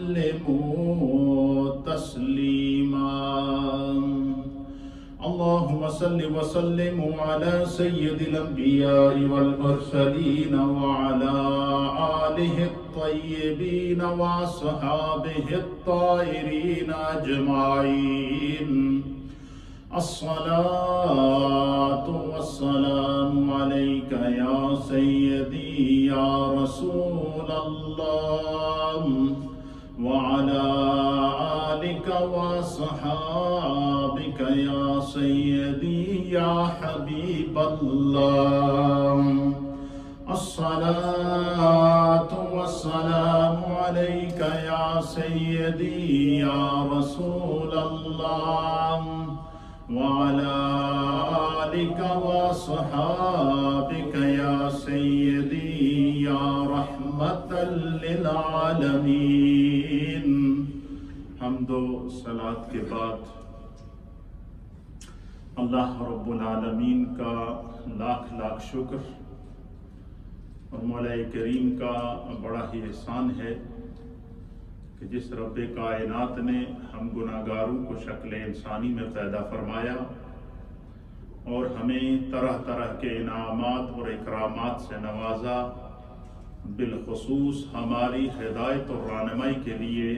وسلموا تسليما. اللهم صل وسلم على سيد الأنبياء والمرسلين وعلى آله الطيبين وأصحابه الطاهرين أجمعين. الصلاة والسلام عليك يا سيدي يا رسول الله وعلى آلك وصحابك يا سيدي يا حبيب الله. الصلاة والسلام عليك يا سيدي يا رسول الله وعلى آلك وصحابك يا سيدي يا رحمة للعالمين. حمد و صلاۃ کے بعد اللہ رب العالمین کا لاکھ لاکھ شکر اور مولا کریم کا بڑا ہی احسان ہے کہ جس رب کائنات نے ہم گناہگاروں کو شکل انسانی میں پیدا فرمایا اور ہمیں طرح طرح کے انعامات اور اکرامات سے نوازا، بالخصوص ہماری ہدایت اور رہنمائی کے لیے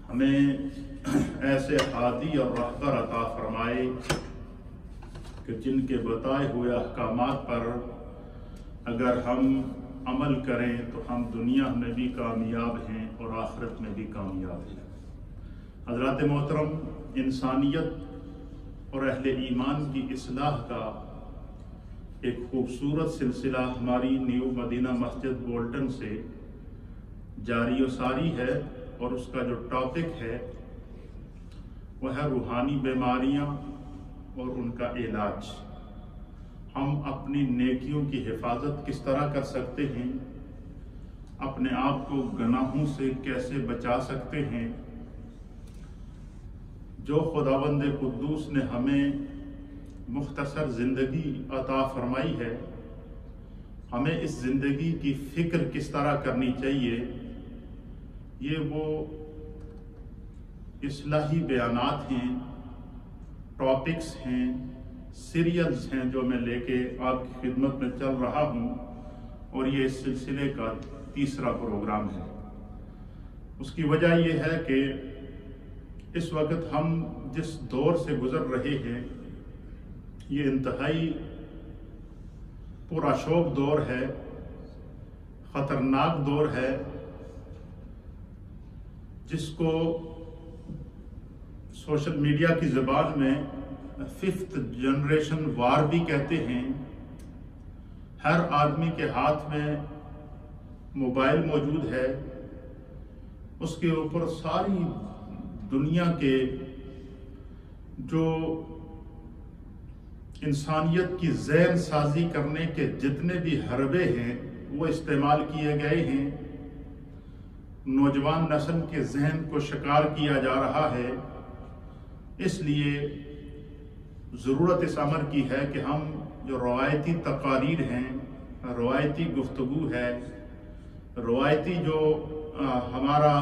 ہمیں ایسے ہادی اور رہبر عطا فرمائے کہ جن کے بتائے ہوئے احکامات پر اگر ہم عمل کریں تو ہم دنیا میں بھی کامیاب ہیں اور آخرت میں بھی کامیاب ہیں. حضرات محترم، انسانیت اور اہل ایمان کی اصلاح کا ایک خوبصورت سلسلہ ہماری نیو مدینہ مسجد بولٹن سے جاری و ساری ہے، اور اس کا جو ٹاپک ہے وہ ہے روحانی بیماریاں اور ان کا علاج. ہم اپنی نیکیوں کی حفاظت کس طرح کر سکتے ہیں، اپنے آپ کو گناہوں سے کیسے بچا سکتے ہیں. جو خداوند قدوس نے ہمیں مختصر زندگی عطا فرمائی ہے، ہمیں اس زندگی کی فکر کس طرح کرنی چاہیے، یہ وہ اصلاحی بیانات ہیں، ٹاپکس ہیں، سیریلز ہیں جو میں لے کے آپ کی خدمت میں چل رہا ہوں، اور یہ اس سلسلے کا تیسرا پروگرام ہے. اس کی وجہ یہ ہے کہ اس وقت ہم جس دور سے گزر رہے ہیں یہ انتہائی پراشوب دور ہے، خطرناک دور ہے، جس کو سوشل میڈیا کی زبان میں 5th جنریشن وار بھی کہتے ہیں. ہر آدمی کے ہاتھ میں موبائل موجود ہے، اس کے اوپر ساری دنیا کے جو انسانیت کی ذہن سازی کرنے کے جتنے بھی حربے ہیں وہ استعمال کیے گئے ہیں. نوجوان نسل کے ذہن کو شکار کیا جا رہا ہے. اس لیے ضرورت اس امر کی ہے کہ ہم جو روایتی تقاریر ہیں، روایتی گفتگو ہے، روایتی جو ہمارا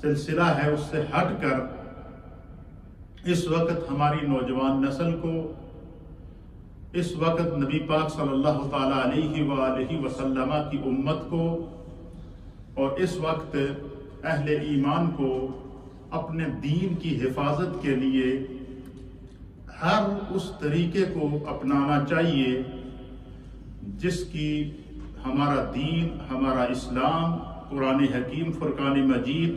سلسلہ ہے، اس سے ہٹ کر اس وقت ہماری نوجوان نسل کو، اس وقت نبی پاک صلی اللہ تعالیٰ علیہ وآلہ وسلم کی امت کو، اور اس وقت اہل ایمان کو اپنے دین کی حفاظت کے لیے ہر اس طریقے کو اپنانا چاہیے جس کی ہمارا دین، ہمارا اسلام، قرآن حکیم، فرقان مجید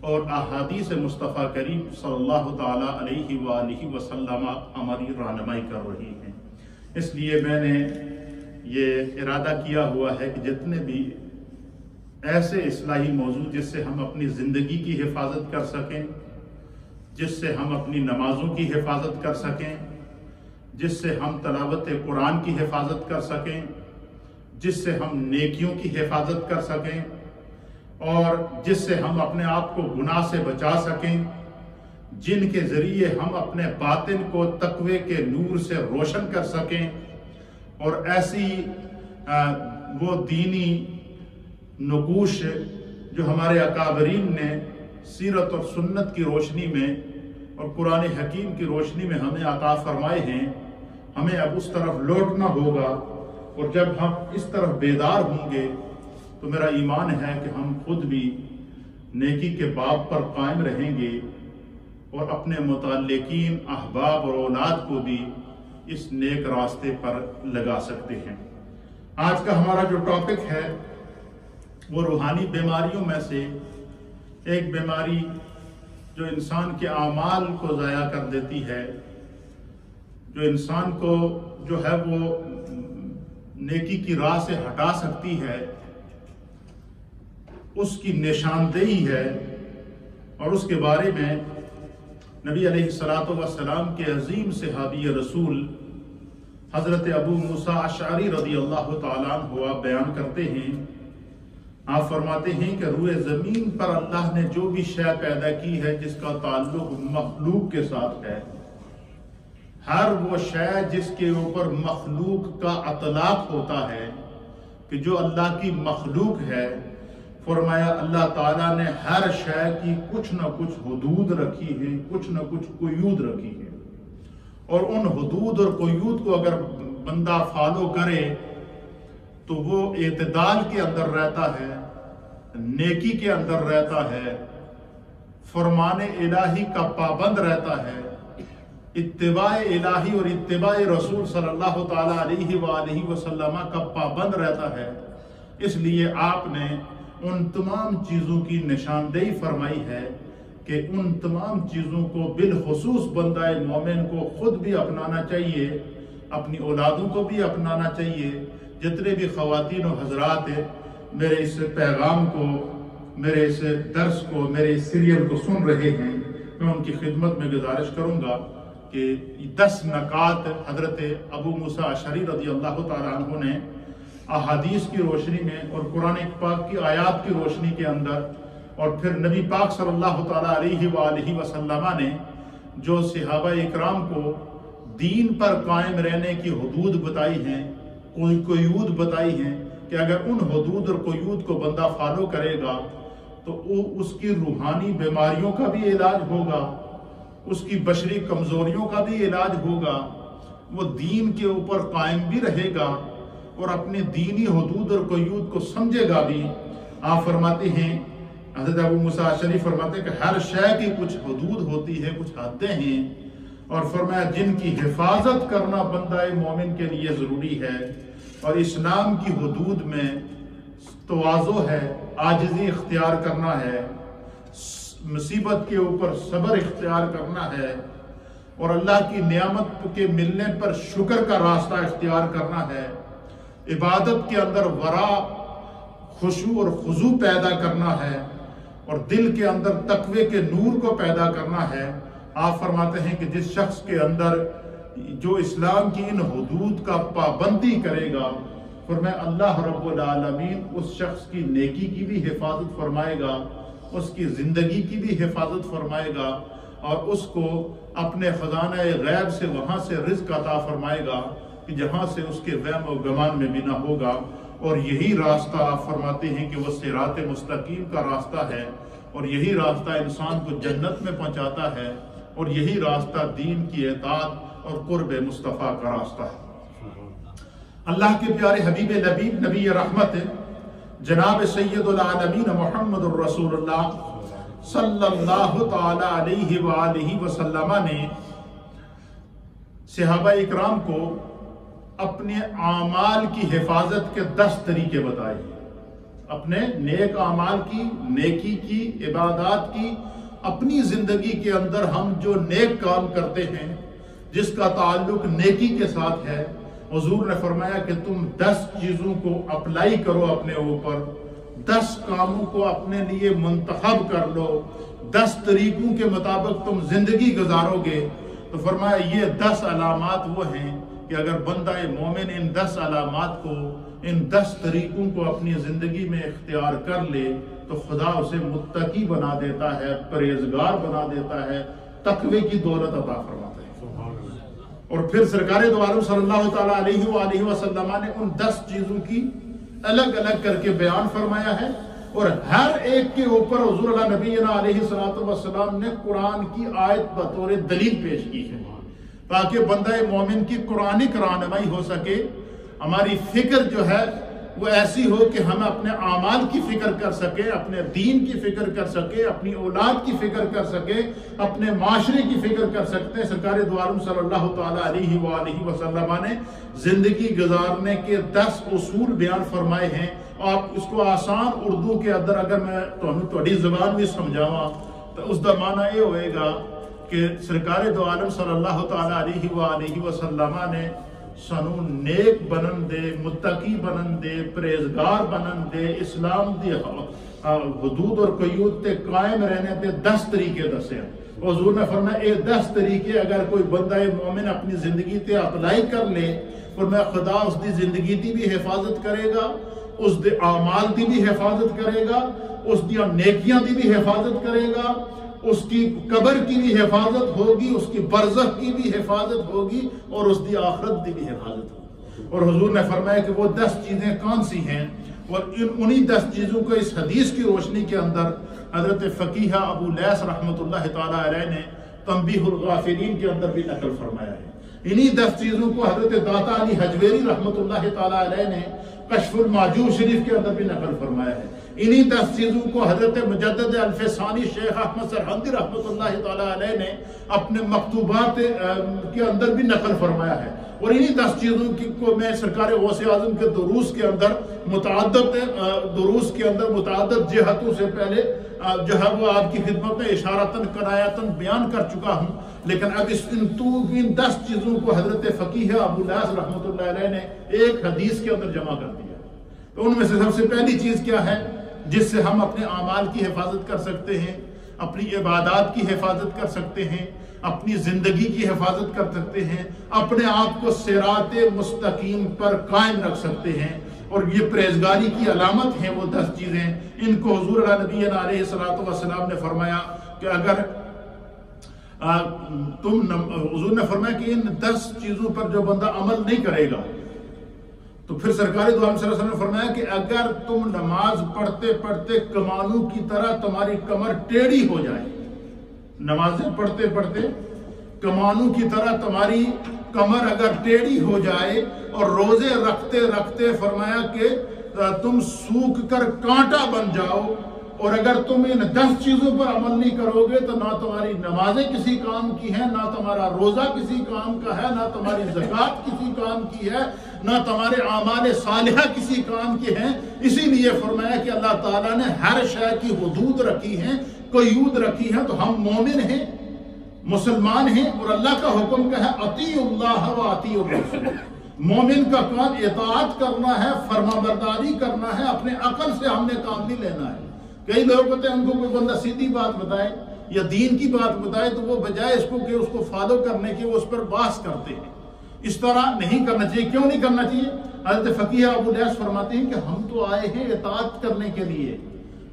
اور احادیث مصطفیٰ کریم صلی اللہ تعالیٰ علیہ وآلہ وسلم ہماری رہنمائی کر رہی ہیں. اس لیے میں نے یہ ارادہ کیا ہوا ہے کہ جتنے بھی ایسے اصلاحی موضوع جس سے ہم اپنی زندگی کی حفاظت کر سکیں، جس سے ہم اپنی نمازوں کی حفاظت کر سکیں، جس سے ہم تلاوت قرآن کی حفاظت کر سکیں، جس سے ہم نیکیوں کی حفاظت کر سکیں، اور جس سے ہم اپنے آپ کو گناہ سے بچا سکیں، جن کے ذریعے ہم اپنے باطن کو تقوی کے نور سے روشن کر سکیں، اور ایسی وہ دینی نقوش جو ہمارے اکابرین نے سیرت اور سنت کی روشنی میں اور قرآن حکیم کی روشنی میں ہمیں عطا فرمائے ہیں، ہمیں اب اس طرف لوٹنا ہوگا، اور جب ہم اس طرف بیدار ہوں گے تو میرا ایمان ہے کہ ہم خود بھی نیکی کے باب پر قائم رہیں گے اور اپنے متعلقین، احباب اور اولاد کو بھی اس نیک راستے پر لگا سکتے ہیں۔ آج کا ہمارا جو ٹاپک ہے وہ روحانی بیماریوں میں سے ایک بیماری جو انسان کے اعمال کو ضائع کر دیتی ہے، جو انسان کو جو ہے وہ نیکی کی راہ سے ہٹا سکتی ہے، اس کی نشاندہی ہے، اور اس کے بارے میں نبی علیہ السلام کے عظیم صحابی رسول حضرت ابو موسیٰ اشعری رضی اللہ تعالیٰ عنہ بیان کرتے ہیں۔ آپ فرماتے ہیں کہ روئے زمین پر اللہ نے جو بھی شے پیدا کی ہے جس کا تعلق مخلوق کے ساتھ ہے، ہر وہ شے جس کے اوپر مخلوق کا اطلاق ہوتا ہے کہ جو اللہ کی مخلوق ہے، فرمایا اللہ تعالیٰ نے ہر شے کی کچھ نہ کچھ حدود رکھی ہے، کچھ نہ کچھ قیود رکھی ہے، اور ان حدود اور قیود کو اگر بندہ فالو کرے تو وہ اعتدال کے اندر رہتا ہے، نیکی کے اندر رہتا ہے، فرمان الہی کا پابند رہتا ہے، اتباع الہی اور اتباع رسول صلی اللہ تعالیٰ علیہ وآلہ وسلم کا پابند رہتا ہے۔ اس لیے آپ نے ان تمام چیزوں کی نشاندہی فرمائی ہے کہ ان تمام چیزوں کو بالخصوص بندہ مومن کو خود بھی اپنانا چاہیے، اپنی اولادوں کو بھی اپنانا چاہیے۔ جتنے بھی خواتین و حضرات میرے اس پیغام کو، میرے اس درس کو، میرے اس سیریل کو سن رہے ہیں، میں ان کی خدمت میں گزارش کروں گا کہ 10 نکات حضرت ابو موسیٰ اشعری رضی اللہ تعالیٰ عنہ نے احادیث کی روشنی میں اور قرآن پاک کی آیات کی روشنی کے اندر، اور پھر نبی پاک صلی اللہ تعالیٰ علیہ وآلہ وسلم نے جو صحابہ اکرام کو دین پر قائم رہنے کی حدود بتائی ہیں، کوئی قیود بتائی ہیں کہ اگر ان حدود اور قیود کو بندہ فالو کرے گا تو اس کی روحانی بیماریوں کا بھی علاج ہوگا، اس کی بشری کمزوریوں کا بھی علاج ہوگا، وہ دین کے اوپر قائم بھی رہے گا اور اپنے دینی حدود اور قیود کو سمجھے گا بھی۔ آپ فرماتے ہیں، حضرت ابو موسیٰ اشعری فرماتے ہیں کہ ہر شے کی کچھ حدود ہوتی ہے، کچھ حدیں ہیں، اور فرمایا جن کی حفاظت کرنا بندہ مومن کے لیے ضروری ہے، اور اسلام کی حدود میں تواضع ہے، عاجزی اختیار کرنا ہے، مصیبت کے اوپر صبر اختیار کرنا ہے، اور اللہ کی نعمت کے ملنے پر شکر کا راستہ اختیار کرنا ہے، عبادت کے اندر ورع، خشوع اور خضوع پیدا کرنا ہے، اور دل کے اندر تقوی کے نور کو پیدا کرنا ہے۔ آپ فرماتے ہیں کہ جس شخص کے اندر جو اسلام کی ان حدود کا پابندی کرے گا، فرمایا اللہ رب العالمین اس شخص کی نیکی کی بھی حفاظت فرمائے گا، اس کی زندگی کی بھی حفاظت فرمائے گا، اور اس کو اپنے خزانہ غیب سے وہاں سے رزق عطا فرمائے گا کہ جہاں سے اس کے وہم و گمان میں بھی نہ ہوگا۔ اور یہی راستہ آپ فرماتے ہیں کہ وہ صراط مستقیم کا راستہ ہے، اور یہی راستہ انسان کو جنت میں پہنچاتا ہے، اور یہی راستہ دین کی اطاعت اور قرب مصطفیٰ کا راستہ ہے۔ اللہ کے پیارے حبیب لبیب نبی رحمت جناب سید العالمین محمد الرسول اللہ صلی اللہ تعالی علیہ وآلہ وسلم نے صحابہ اکرام کو اپنے اعمال کی حفاظت کے 10 طریقے بتائے، اپنے نیک اعمال کی، نیکی کی، عبادات کی، اپنی زندگی کے اندر ہم جو نیک کام کرتے ہیں جس کا تعلق نیکی کے ساتھ ہے، حضور نے فرمایا کہ تم 10 چیزوں کو اپلائی کرو اپنے اوپر، 10 کاموں کو اپنے لیے منتخب کر لو، 10 طریقوں کے مطابق تم زندگی گزارو گے۔ تو فرمایا یہ 10 علامات وہ ہیں کہ اگر بندہ مومن ان 10 علامات کو، ان 10 طریقوں کو اپنی زندگی میں اختیار کر لے تو خدا اسے متقی بنا دیتا ہے، پرہیزگار بنا دیتا ہے، تقوی کی دولت عطا فرماتا ہے۔ اور پھر سرکار دو عالم صلی اللہ تعالیٰ علیہ وآلہ وسلم نے ان 10 چیزوں کی الگ الگ کر کے بیان فرمایا ہے، اور ہر ایک کے اوپر حضور اللہ نبینا علیہ الصلوۃ والسلام نے قرآن کی آیت بطور دلیل پیش کی ہے، تاکہ بندہ مومن کی قرآنک رہنمائی ہو سکے، ہماری فکر جو ہے وہ ایسی ہو کہ ہم اپنے اعمال کی فکر کر سکے، اپنے دین کی فکر کر سکے، اپنی اولاد کی فکر کر سکے، اپنے معاشرے کی فکر کر سکتے ہیں۔ سرکار دو عالم صلی اللہ تعالیٰ علیہ وآلہ وسلم نے زندگی گزارنے کے 10 اصول بیان فرمائے ہیں۔ آپ اس کو آسان اردو کے اندر اگر میں تھوڑی زبان بھی سمجھاواں تو اس کا معنی یہ ہوئے گا کہ سرکار دو عالم صلی اللہ تعالیٰ علیہ وآلہ وسلم نے سانو نیک بنن دے، متقی بنن دے، پرہیزگار بنن دے، اسلام دی حدود اور قیود تے قائم رہنے دے 10 طریقے دسے ہیں۔ حضور نے فرمایا یہ 10 طریقے اگر کوئی بندہ مومن اپنی زندگی تے اپلائی کر لے، فرمایا خدا اس دی زندگی دی بھی حفاظت کرے گا، اس دے اعمال دی بھی حفاظت کرے گا، اس دی نیکیاں دی بھی حفاظت کرے گا، اس کی قبر کی بھی حفاظت ہوگی، اس کی برزخ کی بھی حفاظت ہوگی، اور اس کی آخرت کی بھی حفاظت ہوگی۔ اور حضور نے فرمایا کہ وہ 10 چیزیں کون سی ہیں، اور انہی 10 چیزوں کو اس حدیث کی روشنی کے اندر حضرت فقیہ ابو لیث رحمۃ اللہ تعالیٰ علیہ نے تنبیہ الغافلین کے اندر بھی نقل فرمایا ہے۔ انہی 10 چیزوں کو حضرت داتا علی حجویری رحمۃ اللہ تعالیٰ علیہ نے کشف المعجوب شریف کے اندر بھی نقل فرمایا ہے۔ انہی 10 چیزوں کو حضرت مجدد الفسانی شیخ احمد سرہندی رحمۃ اللہ تعالیٰ علیہ نے اپنے مکتوبات کے اندر بھی نقل فرمایا ہے۔ اور انہی 10 چیزوں کو میں سرکار غوث اعظم کے دروس کے اندر متعدد جہتوں سے پہلے جو ہے وہ آپ کی خدمت میں اشارتاً کنایتاً بیان کر چکا ہوں، لیکن اب ان 10 چیزوں کو حضرت فقیہ ابو لیث رحمۃ اللہ علیہ نے ایک حدیث کے اندر جمع کر دیا۔ تو ان میں سے سب سے پہلی چیز کیا ہے جس سے ہم اپنے اعمال کی حفاظت کر سکتے ہیں، اپنی عبادات کی حفاظت کر سکتے ہیں، اپنی زندگی کی حفاظت کر سکتے ہیں، اپنے آپ کو صراط مستقیم پر قائم رکھ سکتے ہیں، اور یہ پرہیزگاری کی علامت ہیں وہ 10 چیزیں۔ ان کو حضور نبی علیہ الصلوۃ والسلام نے فرمایا کہ اگر حضور نے فرمایا کہ ان 10 چیزوں پر جو بندہ عمل نہیں کرے گا تو پھر سرکار دو عالم صلی اللہ علیہ وسلم نے فرمایا کہ اگر تم نماز پڑھتے پڑھتے کمانوں کی طرح تمہاری کمر ٹیڑھی ہو جائے، نمازیں پڑھتے پڑھتے کمانوں کی طرح تمہاری کمر اگر ٹیڑھی ہو جائے، اور روزے رکھتے رکھتے فرمایا کہ تم سوکھ کر کانٹا بن جاؤ، اور اگر تم ان 10 چیزوں پر عمل نہیں کرو گے تو نہ تمہاری نمازیں کسی کام کی ہیں، نہ تمہارا روزہ کسی کام کا ہے، نہ تمہاری زکوٰۃ کسی کام کی ہے، نہ تمہارے اعمال صالحہ کسی کام کے ہیں۔ اسی لیے فرمایا کہ اللہ تعالیٰ نے ہر شے کی حدود رکھی ہیں، قیود رکھی ہیں، تو ہم مومن ہیں، مسلمان ہیں، اور اللہ کا حکم کیا ہے، اطیعوا اللہ و اطیعوا الرسول۔ مومن کا کام اطاعت کرنا ہے، فرما برداری کرنا ہے، اپنے عقل سے ہم نے کام نہیں لینا ہے۔ کئی لوگ ہوتے ہیں ان کو کوئی بندہ سیدھی بات بتائے یا دین کی بات بتائے تو وہ بجائے اس کو کہ اس کو فالو کرنے کے وہ اس پر بحث کرتے ہیں۔ اس طرح نہیں کرنا چاہیے۔ کیوں نہیں کرنا چاہیے؟ حضرت فقیہ ابو لیث فرماتے ہیں کہ ہم تو آئے ہیں اطاعت کرنے کے لیے،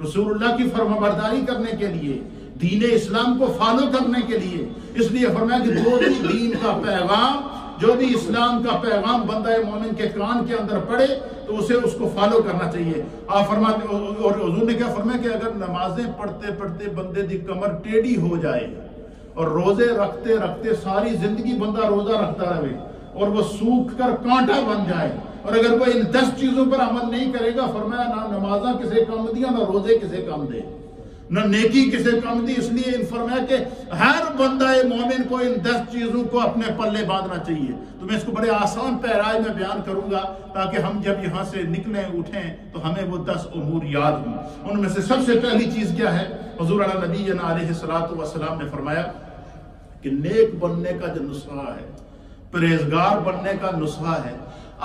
رسول اللہ کی فرما برداری کرنے کے لیے، دین اسلام کو فالو کرنے کے لیے۔ اس لیے فرمایا کہ جو بھی دین کا پیغام، جو بھی اسلام کا پیغام بندہ مومن کے کان کے اندر پڑے تو اسے اس کو فالو کرنا چاہیے۔ آپ فرماتے، اور حضور نے کیا فرمایا کہ اگر نمازیں پڑھتے پڑھتے بندے دی کمر ٹیڑھی ہو جائے، اور روزے رکھتے رکھتے ساری زندگی بندہ روزہ رکھتا رہے، اور وہ سوکھ کر کانٹا بن جائے، اور اگر وہ ان 10 چیزوں پر عمل نہیں کرے گا، فرمایا نہ نمازاں کسے کم دیا، نہ روزے کسے کم دے، نہ نیکی کسے کم دی۔ اس لیے فرمایا کہ ہر بندہ مومن کو ان 10 چیزوں کو اپنے پلے باندھنا چاہیے۔ تو میں اس کو بڑے آسان پیرائے میں بیان کروں گا تاکہ ہم جب یہاں سے نکلیں اٹھیں تو ہمیں وہ 10 امور یاد ہوں۔ ان میں سے سب سے پہلی چیز کیا ہے؟ حضور علیہ الصلوۃ والسلام نے فرمایا کہ نیک بننے کا جو نسخہ ہے، پرہیزگار بننے کا نسخہ ہے،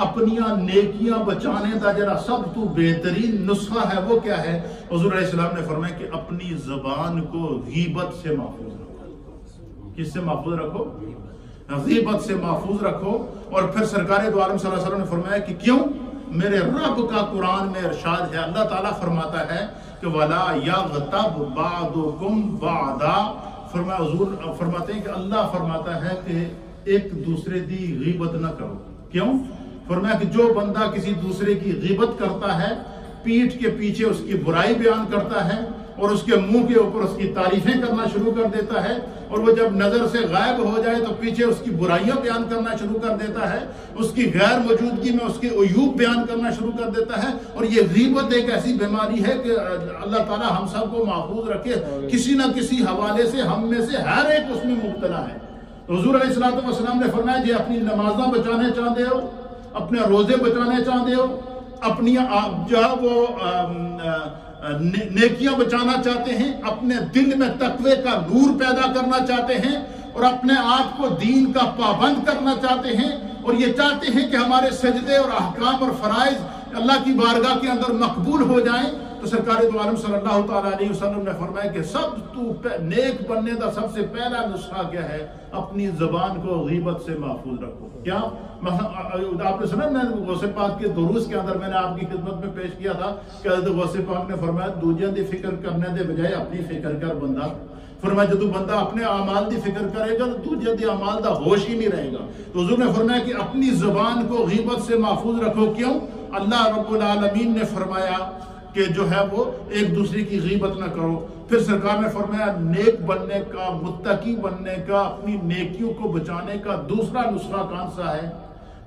اپنیاں نیکیاں بچانے کا جڑا سب تو بہترین نسخہ ہے وہ کیا ہے؟ حضور علیہ السلام نے فرمایا کہ اپنی زبان کو غیبت سے محفوظ رکھو۔ کس سے محفوظ رکھو؟ غیبت سے محفوظ رکھو۔ اور پھر سرکار دو عالم صلی اللہ علیہ وسلم نے فرمایا کہ کیوں؟ میرے رب کا قرآن میں ارشاد ہے، اللہ تعالیٰ فرماتا ہے کہ وَلَا يَغْتَبْ بَعْضُكُمْ بَعْضًا۔ فرمایا، حضور فرماتے ہیں کہ اللہ فرماتا ہے کہ ایک دوسرے دی غیبت نہ کرو۔ کیوں؟ فرمایا کہ جو بندہ کسی دوسرے کی غیبت کرتا ہے پیٹھ کے پیچھے اس کی برائی بیان کرتا ہے اور اس کے منہ کے اوپر اس کی تعریفیں کرنا شروع کر دیتا ہے، اور وہ جب نظر سے غائب ہو جائے تو پیچھے اس کی برائیاں بیان کرنا شروع کر دیتا ہے، اس کی غیر موجودگی میں اس کے عیوب بیان کرنا شروع کر دیتا ہے۔ اور یہ غیبت ایک ایسی بیماری ہے کہ اللہ تعالی ہم سب کو محفوظ رکھے، کسی نہ کسی حوالے سے ہم میں سے ہر ایک اس میں مبتلا ہے۔ تو حضور علیہ السلام نے فرمایا جی اپنی نمازاں بچانے چاہتے ہو، اپنے روزے بچانے چاہتے ہو، اپنی جو وہ نیکیاں بچانا چاہتے ہیں، اپنے دل میں تقوی کا نور پیدا کرنا چاہتے ہیں، اور اپنے آپ کو دین کا پابند کرنا چاہتے ہیں، اور یہ چاہتے ہیں کہ ہمارے سجدے اور احکام اور فرائض اللہ کی بارگاہ کے اندر مقبول ہو جائیں، تو سرکار دو عالم صلی اللہ تعالیٰ علیہ وسلم نے فرمایا کہ نیک بننے کا سب سے پہلا نسخہ کیا ہے؟ اپنی زبان کو غیبت سے محفوظ رکھو۔ کیا آپ نے سنا، میں غوث پاک کے دروس کے اندر میں نے آپ کی خدمت میں پیش کیا تھا کہ حضرت غوث پاک نے فرمایا دوجیاں دی فکر کرنے دے بجائے اپنی فکر کر بندہ۔ فرمایا جدو بندہ اپنے اعمال دی فکر کرے گا تو دوجے دی اعمال دا ہوش ہی نہیں رہے گا۔ تو حضور نے فرمایا کہ اپنی زبان کو غیبت سے محفوظ رکھو۔ کیوں؟ اللہ رب العالمین نے فرمایا کہ جو ہے وہ ایک دوسرے کی غیبت نہ کرو۔ پھر سرکار نے فرمایا نیک بننے کا، متقی بننے کا، اپنی نیکیوں کو بچانے کا دوسرا نسخہ کون سا ہے؟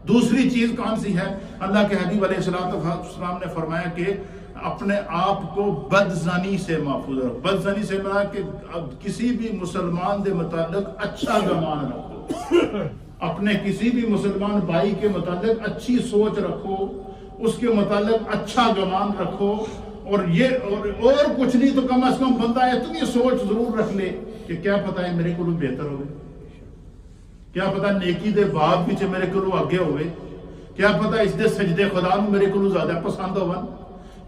دوسری چیز کون سی ہے؟ اللہ کے حبیب علیہ السلام نے فرمایا کہ اپنے آپ کو بدزنی سے محفوظ رکھو۔ بدزنی سے مراد کہ کسی بھی مسلمان دے متعلق اچھا گمان رکھو، اپنے کسی بھی مسلمان بھائی کے متعلق اچھی سوچ رکھو، اس کے متعلق اچھا گمان رکھو، اور کچھ نہیں تو کم از کم بندہ اتنی سوچ ضرور رکھ لے کہ کیا پتہ ہے میرے کو بہتر ہوئے، کیا پتہ نیکی دے باب پیچھے میرے کو آگے ہوئے، کیا پتہ اس دے سجدے خدا نو میرے کو زیادہ پسند ہو،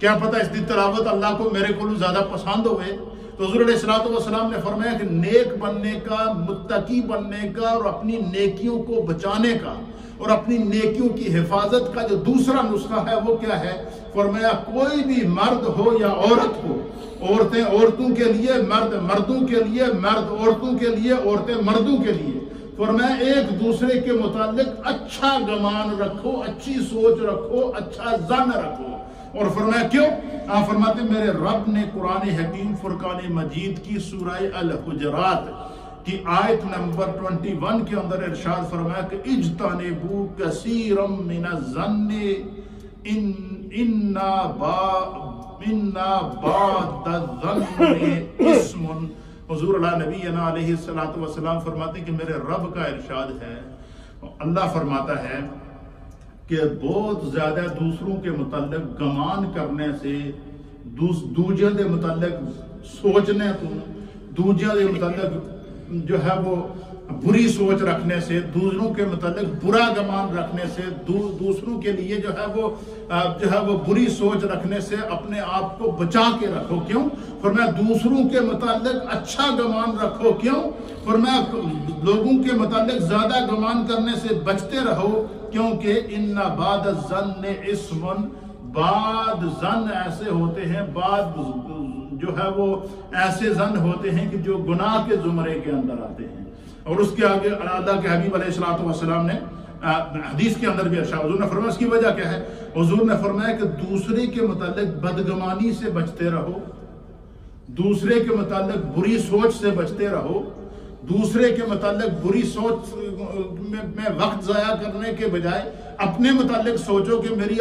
کیا پتہ اس دی تلاوت اللہ کو میرے کو زیادہ پسند ہوئے۔ تو حضور علیہ السلام نے فرمایا کہ نیک بننے کا، متقی بننے کا، اور اپنی نیکیوں کو بچانے کا اور اپنی نیکیوں کی حفاظت کا جو دوسرا نسخہ ہے وہ کیا ہے؟ فرمایا کوئی بھی مرد ہو یا عورت ہو، عورتیں عورتوں کے لیے، مرد مردوں کے لیے، مرد عورتوں کے لیے، عورتیں مردوں کے لیے، فرمایا ایک دوسرے کے متعلق اچھا گمان رکھو، اچھی سوچ رکھو، اچھا ظن رکھو۔ اور فرمایا کیوں؟ آپ فرماتے میرے رب نے قرآن حکیم فرقان مجید کی سورہ الحجرات کی آیت نمبر 21 کے اندر ارشاد فرمایا کہ اجتنبوا کثیرا من الظن ان بعض الظن اسم۔ حضور اللہ نبینا علیہ السلام فرماتے کہ میرے رب کا ارشاد ہے، اللہ فرماتا ہے کہ بہت زیادہ دوسروں کے متعلق گمان کرنے سے، دوجے دے متعلق سوچنے تو، دوجے دے متعلق جو ہے وہ بری سوچ رکھنے سے، دوسروں کے متعلق برا گمان رکھنے سے، دوسروں کے لیے جو ہے وہ بری سوچ رکھنے سے اپنے آپ کو بچا کے رکھو۔ کیوں؟ فرمایا دوسروں کے متعلق اچھا گمان رکھو۔ کیوں؟ فرمایا لوگوں کے متعلق زیادہ گمان کرنے سے بچتے رہو، کیونکہ ان بعد الظن اسم، بعد ظن ایسے ہوتے ہیں، بعد جو ہے وہ ایسے ظن ہوتے ہیں کہ جو گناہ کے زمرے کے اندر آتے ہیں۔ اور اس کے آگے اللہ کے حبیب علیہ السلام نے حدیث کے اندر بھی ارشاد، حضور نے فرمایا اس کی وجہ کیا ہے؟ حضور نے فرمایا کہ دوسرے کے متعلق بدگمانی سے بچتے رہو، دوسرے کے متعلق بری سوچ سے بچتے رہو، دوسرے کے متعلق بری سوچ میں وقت ضائع کرنے کے بجائے اپنے متعلق سوچو کہ میری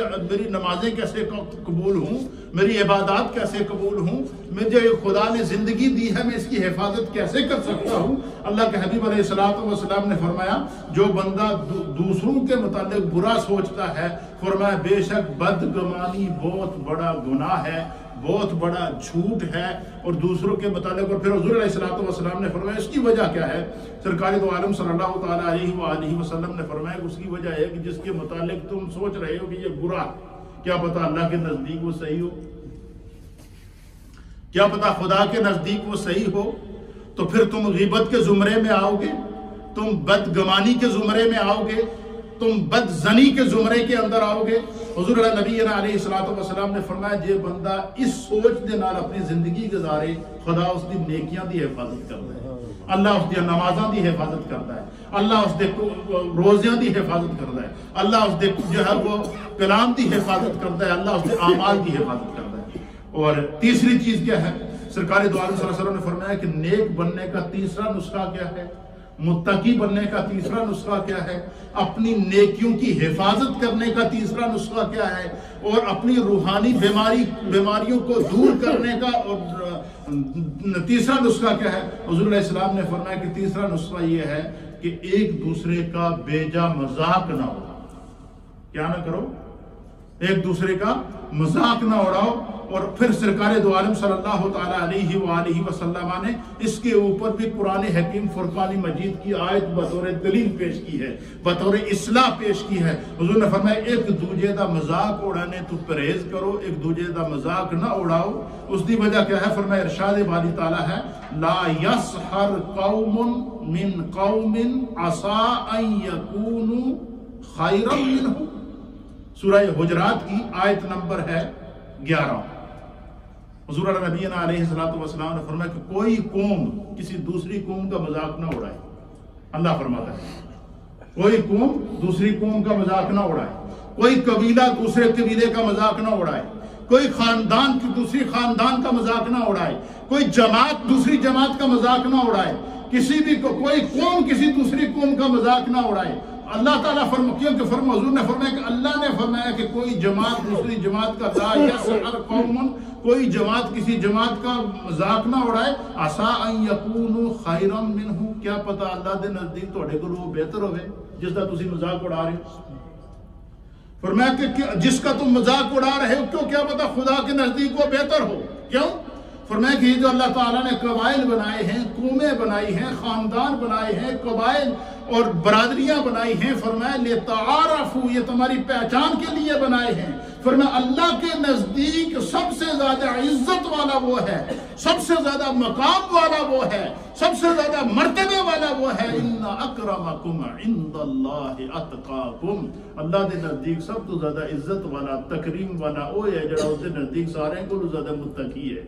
نمازیں کیسے قبول ہوں، میری عبادات کیسے قبول ہوں، مجھے خدا نے زندگی دی ہے میں اس کی حفاظت کیسے کر سکتا ہوں۔ اللہ کے حبیب علیہ السلام نے فرمایا جو بندہ دوسروں کے متعلق برا سوچتا ہے، فرمایا بے شک بدگمانی بہت بڑا گناہ ہے، بہت بڑا جھوٹ ہے، اور دوسروں کے متعلق۔ اور پھر حضور علیہ السلام نے فرمایا اس کی وجہ کیا ہے؟ سرکار دو عالم صلی اللہ تعالیٰ علیہ وآلہ وسلم نے فرمایا کہ اس کی وجہ ہے کہ جس کے متعلق تم سوچ رہے ہو کہ یہ برا، کیا پتہ اللہ کے نزدیک وہ صحیح ہو، کیا پتہ خدا کے نزدیک وہ صحیح ہو، تو پھر تم غیبت کے زمرے میں آؤ گے، تم بدگمانی کے زمرے میں آؤ گے، تم بد زنی کے زمرے کے اندر آؤ گے. حضور نبی علیہ الصلوۃ والسلام نے فرمایا جے بندہ اس سوچ دے نال اپنی زندگی گزارے خدا اس دی نیکیاں دی حفاظت کرتا ہے, اللہ اس دی نمازاں دی حفاظت کرتا ہے, اللہ اس دے روزیاں دی حفاظت کرتا ہے, اللہ اس دے جو ہے وہ کلام دی حفاظت کرتا ہے, اللہ اس دے اعمال دی حفاظت کرتا ہے. اور تیسری چیز کیا ہے؟ سرکار دو عالم صلی اللہ علیہ وسلم نے فرمایا کہ نیک بننے کا تیسرا نسخہ کیا ہے, متقی بننے کا تیسرا نسخہ کیا ہے, اپنی نیکیوں کی حفاظت کرنے کا تیسرا نسخہ کیا ہے, اور اپنی روحانی بیماریوں کو دور کرنے کا اور تیسرا نسخہ کیا ہے؟ حضور علیہ السلام نے فرمایا کہ تیسرا نسخہ یہ ہے کہ ایک دوسرے کا بیجا مذاق نہ اڑاؤ. کیا نہ کرو؟ ایک دوسرے کا مذاق نہ اڑاؤ. اور پھر سرکار دو عالم صلی اللہ تعالیٰ علیہ وآلہ وسلم نے اس کے اوپر بھی قرآن حکیم فرقان مجید کی آیت بطور دلیل پیش کی ہے, بطور اصلاح پیش کی ہے. حضور نے فرمایا ایک دوجے دا مذاق اڑانے تو پرہیز کرو, ایک دوجے دا مذاق نہ اڑاؤ. اس دی وجہ کیا ہے؟ فرمایا ارشاد باری تعالیٰ ہے لا یسخر قوم من قوم عسى ان یکونوا خیرا منهم. سورہ حجرات کی آیت نمبر ہے 11. حضور نبی علیہ السلام نے فرمایا کہ کوئی قوم کسی دوسری قوم کا مذاق نہ اڑائے. اللہ فرماتا ہے کوئی قوم دوسری قوم کا مذاق نہ اڑائے, کوئی قبیلہ دوسرے قبیلے کا مذاق نہ اڑائے, کوئی خاندان کی دوسری خاندان کا مذاق نہ اڑائے, کوئی جماعت دوسری جماعت کا مذاق نہ اڑائے, کسی بھی کوئی قوم کسی دوسری قوم کا مذاق نہ اڑائے. اللہ تعالیٰ کیونکہ حضور نے فرمایا کہ اللہ نے فرمایا کہ کوئی جماعت دوسری جماعت کا لا یسخر قوم, کوئی جماعت کسی جماعت کا مذاق نہ اڑائے. عسى ان یکونوا خیرا منہ, کیا پتا اللہ دے نزدیک تہاڈے کول وہ بہتر ہوے جس دا تسی مذاق اڑا رہے ہو. فرمایا کہ جس کا تم مذاق اڑا رہے ہو کیوں کیا پتا خدا کے نزدیک وہ بہتر ہو. کیوں؟ فرمایا کہ یہ جو اللہ تعالیٰ نے قبائل بنائے ہیں, قومیں بنائی ہیں, خاندان بنائے ہیں, قبائل اور برادریاں بنائی ہیں, فرمایا لِتَعَارَفُوا, یہ تمہاری پہچان کے لیے بنائے ہیں. فرمایا اللہ کے نزدیک سب سے زیادہ عزت والا وہ ہے, سب سے زیادہ مقام والا وہ ہے, سب سے زیادہ مرتبے والا وہ ہے. إِنَّ أَكْرَمَكُمْ عِنْدَ اللَّهِ أَتْقَاكُمْ, اللہ کے نزدیک سب تو زیادہ عزت والا تکریم والا وہ ہے جڑا اس کے نزدیک سارے کو زیادہ متقی ہے.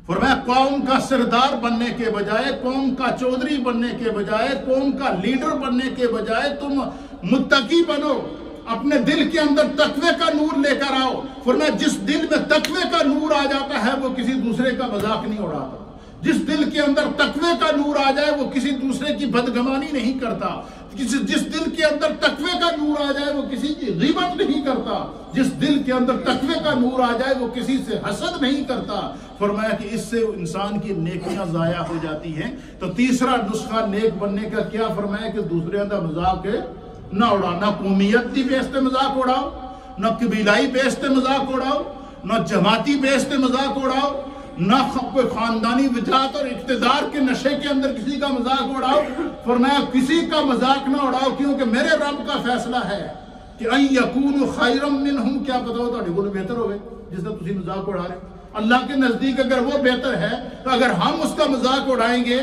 فرمایا قوم کا سردار بننے کے بجائے, قوم کا چودھری بننے کے بجائے, قوم کا لیڈر بننے کے بجائے تم متقی بنو, اپنے دل کے اندر تقوی کا نور لے کر آؤ. فرمایا جس دل میں تقوی کا نور آ جاتا ہے وہ کسی دوسرے کا مذاق نہیں اڑاتا. جس دل کے اندر تقوی کا نور آ جائے وہ کسی دوسرے کی بدگمانی نہیں کرتا. جس دل کے اندر تقوی کا نور آ جائے وہ کسی کی غیبت نہیں کرتا. جس دل کے اندر تقوی کا نور آ جائے وہ کسی سے حسد نہیں کرتا. فرمایا کہ اس سے انسان کی نیکیاں ضائع ہو جاتی ہیں. تو تیسرا نسخہ نیک بننے کا کیا؟ فرمایا کہ دوسرے کا مذاق نہ اڑاؤ, نہ قومیت کی بیس پہ مذاق اڑاؤ, نہ قبیلائی بیس پہ مذاق اڑاؤ, نہ جماعتی بیس پہ مذاق اڑاؤ, نہ کوئی خاندانی وجاہت اور اقتدار کے نشے کے اندر کسی کا مذاق اڑاؤ. فرمایا کسی کا مذاق نہ اڑاؤ کیونکہ میرے رب کا فیصلہ ہے کہ ان یکونوا خیرا منہم, کیا پتا ہو تہاڈے کول بہتر ہوے جس کا تسی مذاق اڑا رہے ہو. اللہ کے نزدیک اگر وہ بہتر ہے تو اگر ہم اس کا مذاق اڑائیں گے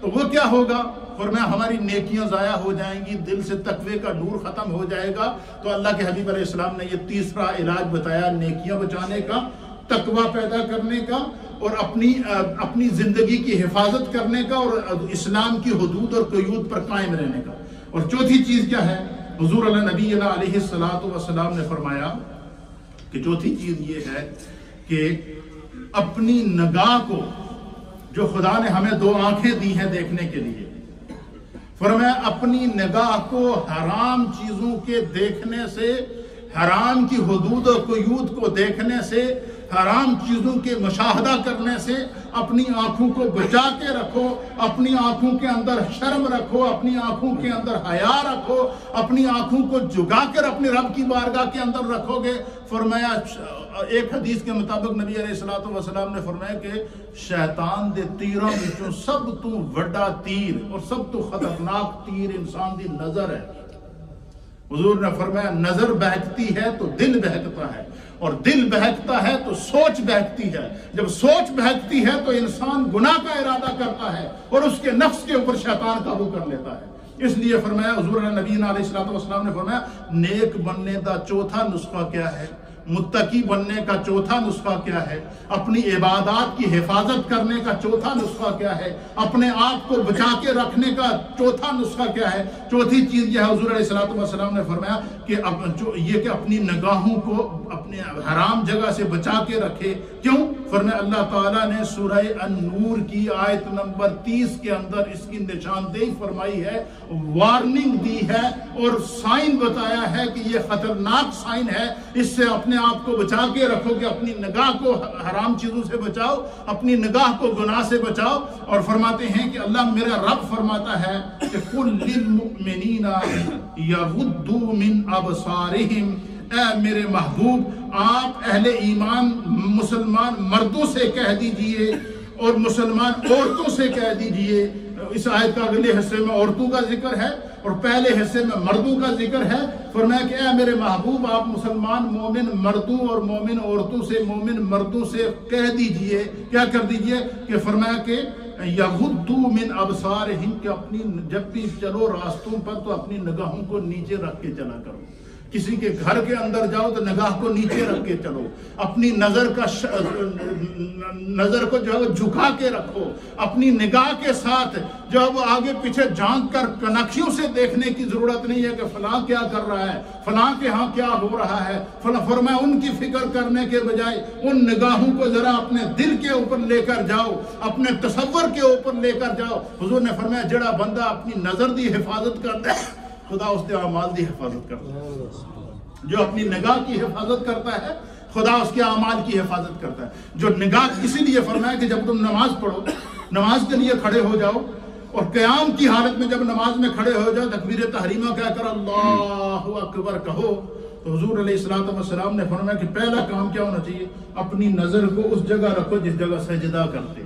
تو وہ کیا ہوگا؟ فرمایا ہماری نیکیاں ضائع ہو جائیں گی, دل سے تقوی کا نور ختم ہو جائے گا. تو اللہ کے حبیب علیہ السلام نے یہ تیسرا علاج بتایا نیکیاں بچانے کا, تقوی پیدا کرنے کا, اور اپنی زندگی کی حفاظت کرنے کا, اور اسلام کی حدود اور قیود پر قائم رہنے کا. اور چوتھی چیز کیا ہے؟ حضور نبی علیہ السلام نے فرمایا کہ چوتھی چیز یہ ہے کہ اپنی نگاہ کو, جو خدا نے ہمیں دو آنکھیں دی ہیں دیکھنے کے لیے, فرمایا اپنی نگاہ کو حرام چیزوں کے دیکھنے سے, حرام کی حدود و قیود کو دیکھنے سے, حرام چیزوں کے مشاہدہ کرنے سے اپنی آنکھوں کو بچا کے رکھو. اپنی آنکھوں کے اندر شرم رکھو, اپنی آنکھوں کے اندر حیا رکھو, اپنی آنکھوں کو جھکا کر اپنے رب کی بارگاہ کے اندر رکھو گے. فرمایا ایک حدیث کے مطابق نبی علیہ السلام نے فرمایا کہ شیطان دے تیراں وچوں سب تو وڈا تیر اور سب تو خطرناک تیر انسان دی نظر ہے. حضور نے فرمایا نظر بہکتی ہے تو دل بہکتا ہے, اور دل بہکتا ہے تو سوچ بہکتی ہے. جب سوچ بہکتی ہے تو انسان گناہ کا ارادہ کرتا ہے اور اس کے نفس کے اوپر شیطان قابو کر لیتا ہے. اس لیے فرمایا حضور نبی علیہ السلام نے فرمایا نیک بننے کا چوتھا نسخہ کیا ہے، متقی بننے کا چوتھا نسخہ کیا ہے، اپنی عبادات کی حفاظت کرنے کا چوتھا نسخہ کیا ہے، اپنے آپ کو بچا کے رکھنے کا چوتھا نسخہ کیا ہے۔ چوتھی چیز یہ ہے حضور علیہ السلام نے فرمایا کہ یہ کہ اپنی نگاہوں کو اپنے حرام جگہ سے بچا کے رکھے۔ کیوں؟ فرمایا اللہ تعالیٰ نے سورہ النور کی آیت نمبر 30 کے اندر اس کی نشاندہی فرمائی ہے، وارننگ دی ہے اور سائن بتایا ہے کہ یہ خطرناک سائن ہے، اس سے اپنے آپ کو بچا کے رکھو کہ اپنی نگاہ کو حرام چیزوں سے بچاؤ، اپنی نگاہ کو گناہ سے بچاؤ۔ اور فرماتے ہیں کہ اللہ میرا رب فرماتا ہے کہ قُل لِّلْمُؤْمِنِينَ يَغُضُّوا مِنْ أَبْصَارِهِمْ، اے میرے محبوب آپ اہل ایمان مسلمان مردوں سے کہہ دیجئے اور مسلمان عورتوں سے کہہ دیجئے۔ اس آیت کا اگلے حصے میں عورتوں کا ذکر ہے اور پہلے حصے میں مردوں کا ذکر ہے۔ فرمایا کہ اے میرے محبوب آپ مسلمان مومن مردوں اور مومن عورتوں سے، مومن مردوں سے کہہ دیجئے، کیا کر دیجئے کہ فرمایا کہ یغضوا من ابصارہم، کہ اپنی جب بھی چلو راستوں پر تو اپنی نگاہوں کو نیچے رکھ کے چلا کرو۔ کسی کے گھر کے اندر جاؤ تو نگاہ کو نیچے رکھ کے چلو، اپنی نظر کو جو ہے جھکا کے رکھو، اپنی نگاہ کے ساتھ جو ہے وہ آگے پیچھے جھانک کر کنکھیوں سے دیکھنے کی ضرورت نہیں ہے کہ فلاں کیا کر رہا ہے، فلاں کے ہاں کیا ہو رہا ہے۔ فرمایا ان کی فکر کرنے کے بجائے ان نگاہوں کو ذرا اپنے دل کے اوپر لے کر جاؤ، اپنے تصور کے اوپر لے کر جاؤ۔ حضور نے فرمایا جڑا بندہ اپنی نظر دی حفاظت کرتا ہے خدا اس کے اعمال دی حفاظت کرتا ہے۔ جو اپنی نگاہ کی حفاظت کرتا ہے خدا اس کے اعمال کی حفاظت کرتا ہے۔ جو نگاہ، اسی لیے فرمایا کہ جب تم نماز پڑھو، نماز کے لیے کھڑے ہو جاؤ اور قیام کی حالت میں جب نماز میں کھڑے ہو جاؤ تکبیر تحریمہ کہہ کر اللہ اکبر کہو، تو حضور علیہ السلام نے فرمایا کہ پہلا کام کیا ہونا چاہیے، اپنی نظر کو اس جگہ رکھو جس جگہ سجدہ کرتے۔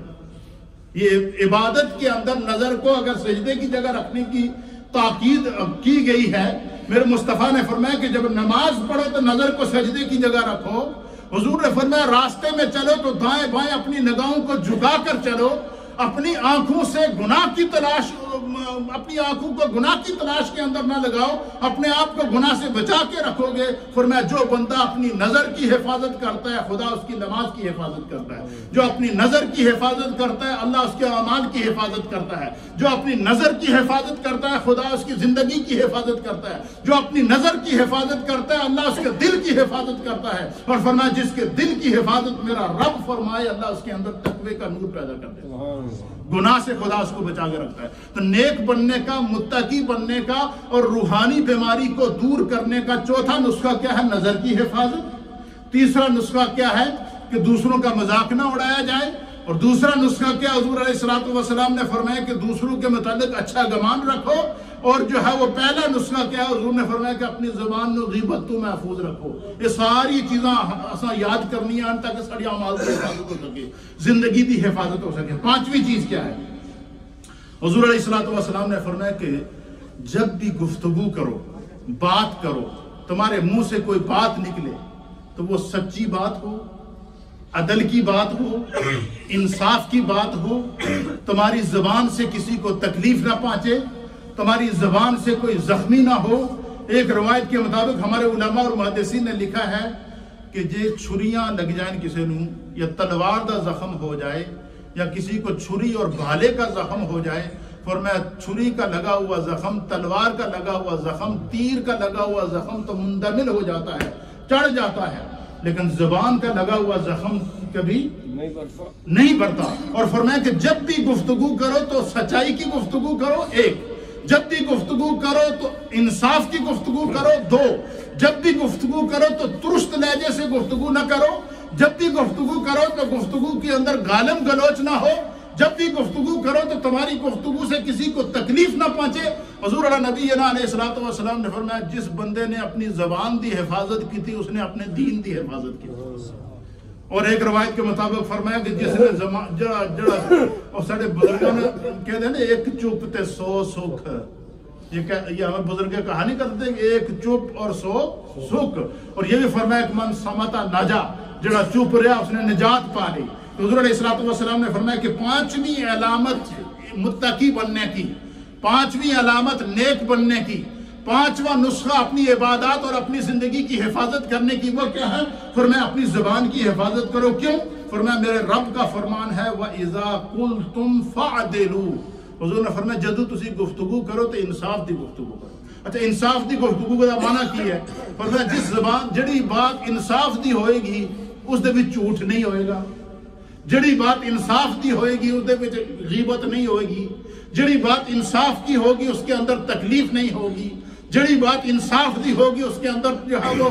یہ عبادت کے اندر نظر کو اگر سجدے کی جگہ رکھنے کی تاکید کی گئی ہے، میرے مصطفیٰ نے فرمایا کہ جب نماز پڑھو تو نظر کو سجدے کی جگہ رکھو۔ حضور نے فرمایا راستے میں چلو تو دائیں بائیں اپنی نگاہوں کو جھکا کر چلو، اپنی آنکھوں سے گناہ کی تلاش، اپنی آنکھوں کو گناہ کی تلاش کے اندر نہ لگاؤ، اپنے آپ کو گناہ سے بچا کے رکھو گے۔ فرمایا جو بندہ اپنی نظر کی حفاظت کرتا ہے خدا اس کی نماز کی حفاظت کرتا ہے، جو اپنی نظر کی حفاظت کرتا ہے اللہ اس کے اعمال کی حفاظت کرتا ہے، جو اپنی نظر کی حفاظت کرتا ہے خدا اس کی زندگی کی حفاظت کرتا ہے، جو اپنی نظر کی حفاظت کرتا ہے اللہ اس کے دل کی حفاظت کرتا ہے۔ اور فرمایا جس کے دل کی حفاظت میرا رب فرمائے اللہ اس کے اندر تقوی کا نور پیدا کر دے، گناہ سے خدا اس کو بچا کے رکھتا ہے۔ تو نیک بننے کا، متقی بننے کا اور روحانی بیماری کو دور کرنے کا چوتھا نسخہ کیا ہے؟ نظر کی حفاظت۔ تیسرا نسخہ کیا ہے کہ دوسروں کا مذاق نہ اڑایا جائے، اور دوسرا نسخہ کیا حضور علیہ السلام نے فرمایا کہ دوسروں کے متعلق اچھا گمان رکھو، اور جو ہے وہ پہلا نسخہ کیا ہے حضور نے فرمایا کہ اپنی زبان نو غیبت تو محفوظ رکھو۔ یہ ساری چیزاں اساں یاد کرنی ہیں تاکہ ساری اعمال کی حفاظت ہو سکے، زندگی دی حفاظت ہو سکے۔ پانچویں چیز کیا ہے؟ حضور علیہ السلام نے فرمایا کہ جب بھی گفتگو کرو، بات کرو، تمہارے منہ سے کوئی بات نکلے تو وہ سچی بات ہو، عدل کی بات ہو، انصاف کی بات ہو، تمہاری زبان سے کسی کو تکلیف نہ پہنچے، تمہاری زبان سے کوئی زخمی نہ ہو۔ ایک روایت کے مطابق ہمارے علماء اور محدثین نے لکھا ہے کہ جے چھریاں لگ جائیں کسی نو، یا تلوار دا زخم ہو جائے، یا کسی کو چھری اور بھالے کا زخم ہو جائے، فرمایا چھری کا لگا ہوا زخم، تلوار کا لگا ہوا زخم، تیر کا لگا ہوا زخم تو مندمل ہو جاتا ہے، چڑھ جاتا ہے، لیکن زبان کا لگا ہوا زخم کبھی نہیں بڑھتا۔ اور فرمایا کہ جب بھی گفتگو کرو تو سچائی کی گفتگو کرو، ایک، جب بھی گفتگو کرو تو انصاف کی گفتگو کرو، دو، جب بھی گفتگو کرو تو درست لہجے سے گفتگو نہ کرو، جب بھی گفتگو کرو تو گفتگو کے اندر گالم گلوچ نہ ہو، جب بھی گفتگو کرو تو تمہاری گفتگو سے کسی کو تکلیف نہ پہنچے۔ حضور نبی علیہ السلام نے فرمایا جس بندے نے اپنی زبان دی حفاظت کی تھی اس نے اپنے دین دی حفاظت کی تھی۔ اور ایک روایت کے مطابق فرمایا کہ جس نے اور سارے بزرگوں نے کہتے ہیں نا ایک چپ تے 100 سکھ، یہ ہمیں بزرگ کہانی کرتے ہیں کہ ایک چپ اور 100 سکھ، اور یہ بھی فرمایا کہ من سمتا نجا، جڑا چپ رہا اس نے نجات پا لی۔ تو حضور علیہ السلام نے فرمایا کہ پانچویں علامت متقی بننے کی، پانچویں علامت نیک بننے کی، پانچواں نسخہ اپنی عبادات اور اپنی زندگی کی حفاظت کرنے کی وہ کیا ہے؟ فرمایا اپنی زبان کی حفاظت کرو۔ کیوں؟ فرمایا میرے رب کا فرمان ہے وَإِذَا قُلْتُمْ فَعْدِلُوا، حضور نے فرمایا جدو تسی گفتگو کرو تو انصاف دی گفتگو کرو۔ اچھا انصاف دی گفتگو کا معنی کی ہے؟ فرمایا جس زبان جڑی بات انصاف دی ہوئے گی اس دے وچ جھوٹ نہیں ہوئے گا، جڑی بات انصاف دی ہوئے گی اس دے وچ غیبت نہیں ہوئے گی، جڑی بات انصاف کی ہوگی اس کے اندر تکلیف نہیں ہوگی، جڑی بات انصاف دی ہوگی اس کے اندر جو ہے وہ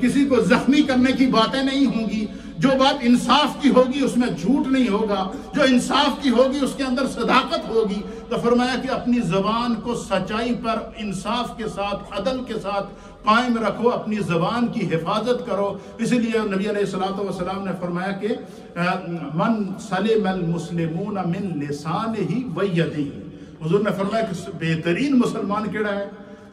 کسی کو زخمی کرنے کی باتیں نہیں ہوں گی، جو بات انصاف کی ہوگی اس میں جھوٹ نہیں ہوگا، جو انصاف کی ہوگی اس کے اندر صداقت ہوگی۔ تو فرمایا کہ اپنی زبان کو سچائی پر انصاف کے ساتھ عدل کے ساتھ قائم رکھو، اپنی زبان کی حفاظت کرو۔ اسی لیے نبی علیہ السلام نے فرمایا کہ من سلم المسلمون من لسانہ و یدہ، حضور نے فرمایا کہ بہترین مسلمان کیڑا ہے؟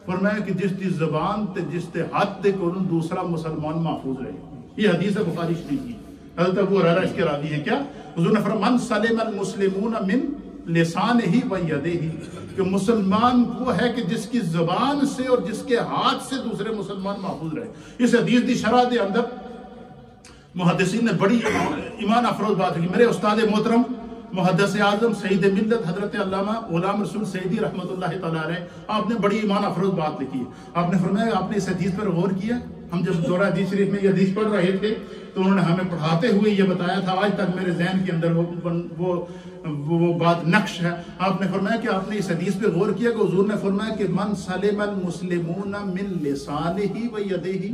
فرمایا کہ جس دی زبان تے جس تے ہاتھ دے کو دوسرا مسلمان محفوظ رہے۔ یہ حدیث بخاری شریف کی، حضرت ابو ہریرہ اس کے راوی ہیں۔ کیا حضور نے فرمایا من سلم المسلمون من لسانہ و یدہ، کہ مسلمان وہ ہے کہ جس کی زبان سے اور جس کے ہاتھ سے دوسرے مسلمان محفوظ رہے۔ اس حدیث دی شرح دے اندر محدثین نے بڑی ایمان افروز بات کی۔ میرے استاد محترم محدث اعظم سعید ملت حضرت علامہ غلام رسول سعیدی رحمۃ اللہ تعالیٰ علیہ، آپ نے بڑی ایمان افروز بات لکھی ہے۔ آپ نے فرمایا آپ نے اس حدیث پر غور کیا؟ ہم جب دورہ حدیث شریف میں یہ حدیث پڑھ رہے تھے تو انہوں نے ہمیں پڑھاتے ہوئے یہ بتایا تھا، آج تک میرے ذہن کے اندر وہ بات نقش ہے۔ آپ نے فرمایا کہ آپ نے اس حدیث پہ غور کیا کہ حضور نے فرمایا کہ من سلم المسلمون من لسانہ و یدہ،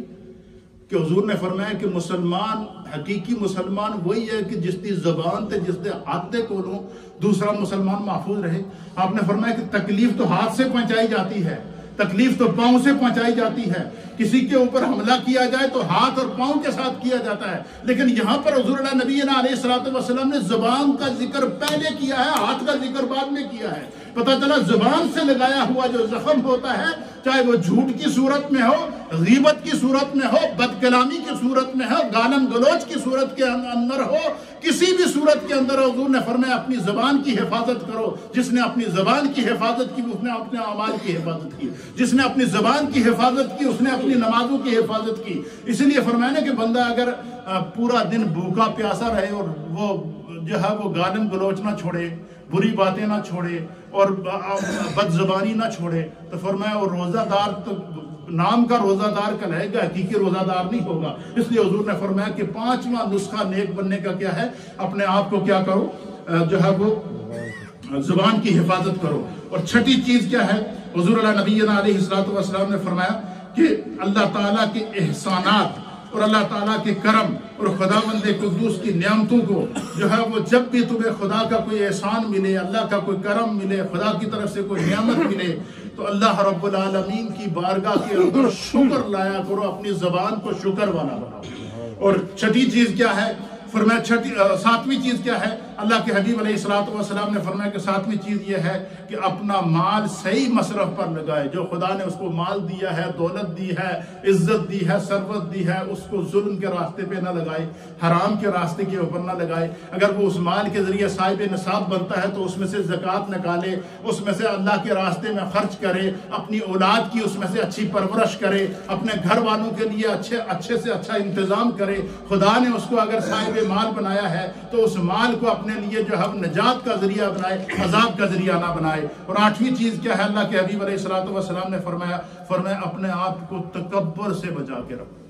کہ حضور نے فرمایا کہ مسلمان حقیقی مسلمان وہی ہے کہ جس دی زبان تے جس دے ہاتھ دے کولوں دوسرا مسلمان محفوظ رہے۔ آپ نے فرمایا کہ تکلیف تو ہاتھ سے پہنچائی جاتی ہے، تکلیف تو پاؤں سے پہنچائی جاتی ہے، کسی کے اوپر حملہ کیا جائے تو ہاتھ اور پاؤں کے ساتھ کیا جاتا ہے، لیکن یہاں پر حضور اللہ نبینا علیہ السلام نے زبان کا ذکر پہلے کیا ہے، ہاتھ کا ذکر بعد میں کیا ہے۔ پتہ چلا زبان سے لگایا ہوا جو زخم ہوتا ہے، چاہے وہ جھوٹ کی صورت میں ہو، غیبت کی صورت میں ہو، بد کلامی کی صورت میں ہو، گالم گلوچ کی صورت کے اندر ہو، کسی بھی صورت کے اندر حضور نے فرمایا اپنی زبان کی حفاظت کرو۔ جس نے اپنی زبان کی حفاظت کی اس نے اپنے اعمال کی حفاظت کی، جس نے اپنی زبان کی حفاظت کی اس نے اپنی نمازوں کی حفاظت کی۔ اس لیے فرمایا کہ بندہ اگر پورا دن بھوکا پیاسا رہے اور وہ جو ہے وہ گالم گلوچ نہ چھوڑے، بری باتیں نہ چھوڑے اور بد زبانی نہ چھوڑے، تو فرمایا اور روزہ دار تو نام کا روزہ دار کہلائے گا، حقیقی روزہ دار نہیں ہوگا۔ اس لیے حضور نے فرمایا کہ پانچواں نسخہ نیک بننے کا کیا ہے؟ اپنے آپ کو کیا کرو؟ جو ہے وہ زبان کی حفاظت کرو۔ اور چھٹی چیز کیا ہے؟ حضور اللہ نبینا علیہ السلام نے فرمایا کہ اللہ تعالیٰ کے احسانات اور اللہ تعالیٰ کے کرم اور خداوند قدوس کی نعمتوں کو جو ہے وہ جب بھی تمہیں خدا کا کوئی احسان ملے، اللہ کا کوئی کرم ملے، خدا کی طرف سے کوئی نعمت ملے، تو اللہ رب العالمین کی بارگاہ کے اندر شکر لایا کرو، اپنی زبان کو شکر والا بناؤ۔ اور چھٹی چیز کیا ہے؟ فرمایا ساتویں چیز کیا ہے؟ اللہ کے حبیب علیہ السلام نے فرمایا کہ ساتویں چیز یہ ہے کہ اپنا مال صحیح مصرف پر لگائے۔ جو خدا نے اس کو مال دیا ہے، دولت دی ہے، عزت دی ہے، ثروت دی ہے، اس کو ظلم کے راستے پہ نہ لگائے، حرام کے راستے کے اوپر نہ لگائے۔ اگر وہ اس مال کے ذریعے صاحب نصاب بنتا ہے تو اس میں سے زکوٰۃ نکالے، اس میں سے اللہ کے راستے میں خرچ کرے، اپنی اولاد کی اس میں سے اچھی پرورش کرے، اپنے گھر والوں کے لیے اچھے سے اچھا انتظام کرے۔ خدا نے اس کو اگر صاحب مال بنایا ہے تو اس مال کو اپنے لیے جو ہے نجات کا ذریعہ بنائے، عذاب کا ذریعہ نہ بنائے۔ اور آٹھویں چیز کیا ہے؟ اللہ کے حبیب علیہ السلام نے فرمایا اپنے آپ کو تکبر سے بچا کے رکھو۔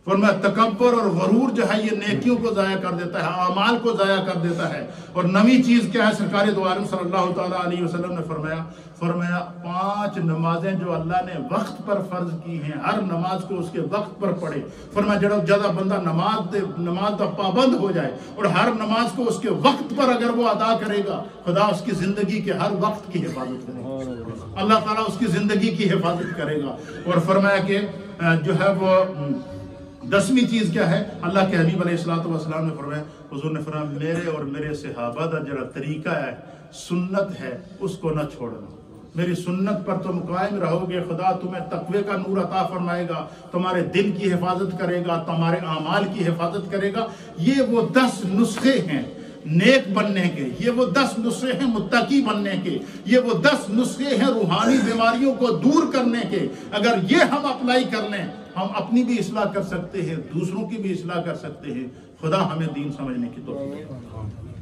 فرمایا تکبر اور غرور جو ہے یہ نیکیوں کو ضائع کر دیتا ہے، اعمال کو ضائع کر دیتا ہے۔ اور نویں چیز کیا ہے؟ سرکار دو عالم صلی اللہ تعالیٰ علیہ وسلم نے فرمایا 5 نمازیں جو اللہ نے وقت پر فرض کی ہیں، ہر نماز کو اس کے وقت پر پڑھے۔ فرمایا جدہ بندہ نماز کا پابند ہو جائے اور ہر نماز کو اس کے وقت پر اگر وہ ادا کرے گا، خدا اس کی زندگی کے ہر وقت کی حفاظت کرے گا، اللہ تعالیٰ اس کی زندگی کی حفاظت کرے گا۔ اور فرمایا کہ جو ہے وہ 10ویں چیز کیا ہے؟ اللہ کے حبیب علیہ السلام نے فرمایا، حضور نے فرمایا میرے اور میرے صحابہ کا جو طریقہ ہے، سنت ہے، اس کو نہ چھوڑنا۔ میری سنت پر تم قائم رہو گے، خدا تمہیں تقوی کا نور عطا فرمائے گا، تمہارے دل کی حفاظت کرے گا، تمہارے اعمال کی حفاظت کرے گا۔ یہ وہ 10 نسخے ہیں نیک بننے کے، یہ وہ 10 نسخے ہیں متقی بننے کے، یہ وہ 10 نسخے ہیں روحانی بیماریوں کو دور کرنے کے۔ اگر یہ ہم اپلائی کر لیں، ہم اپنی بھی اصلاح کر سکتے ہیں، دوسروں کی بھی اصلاح کر سکتے ہیں۔ خدا ہمیں دین سمجھنے کی توفیق دے۔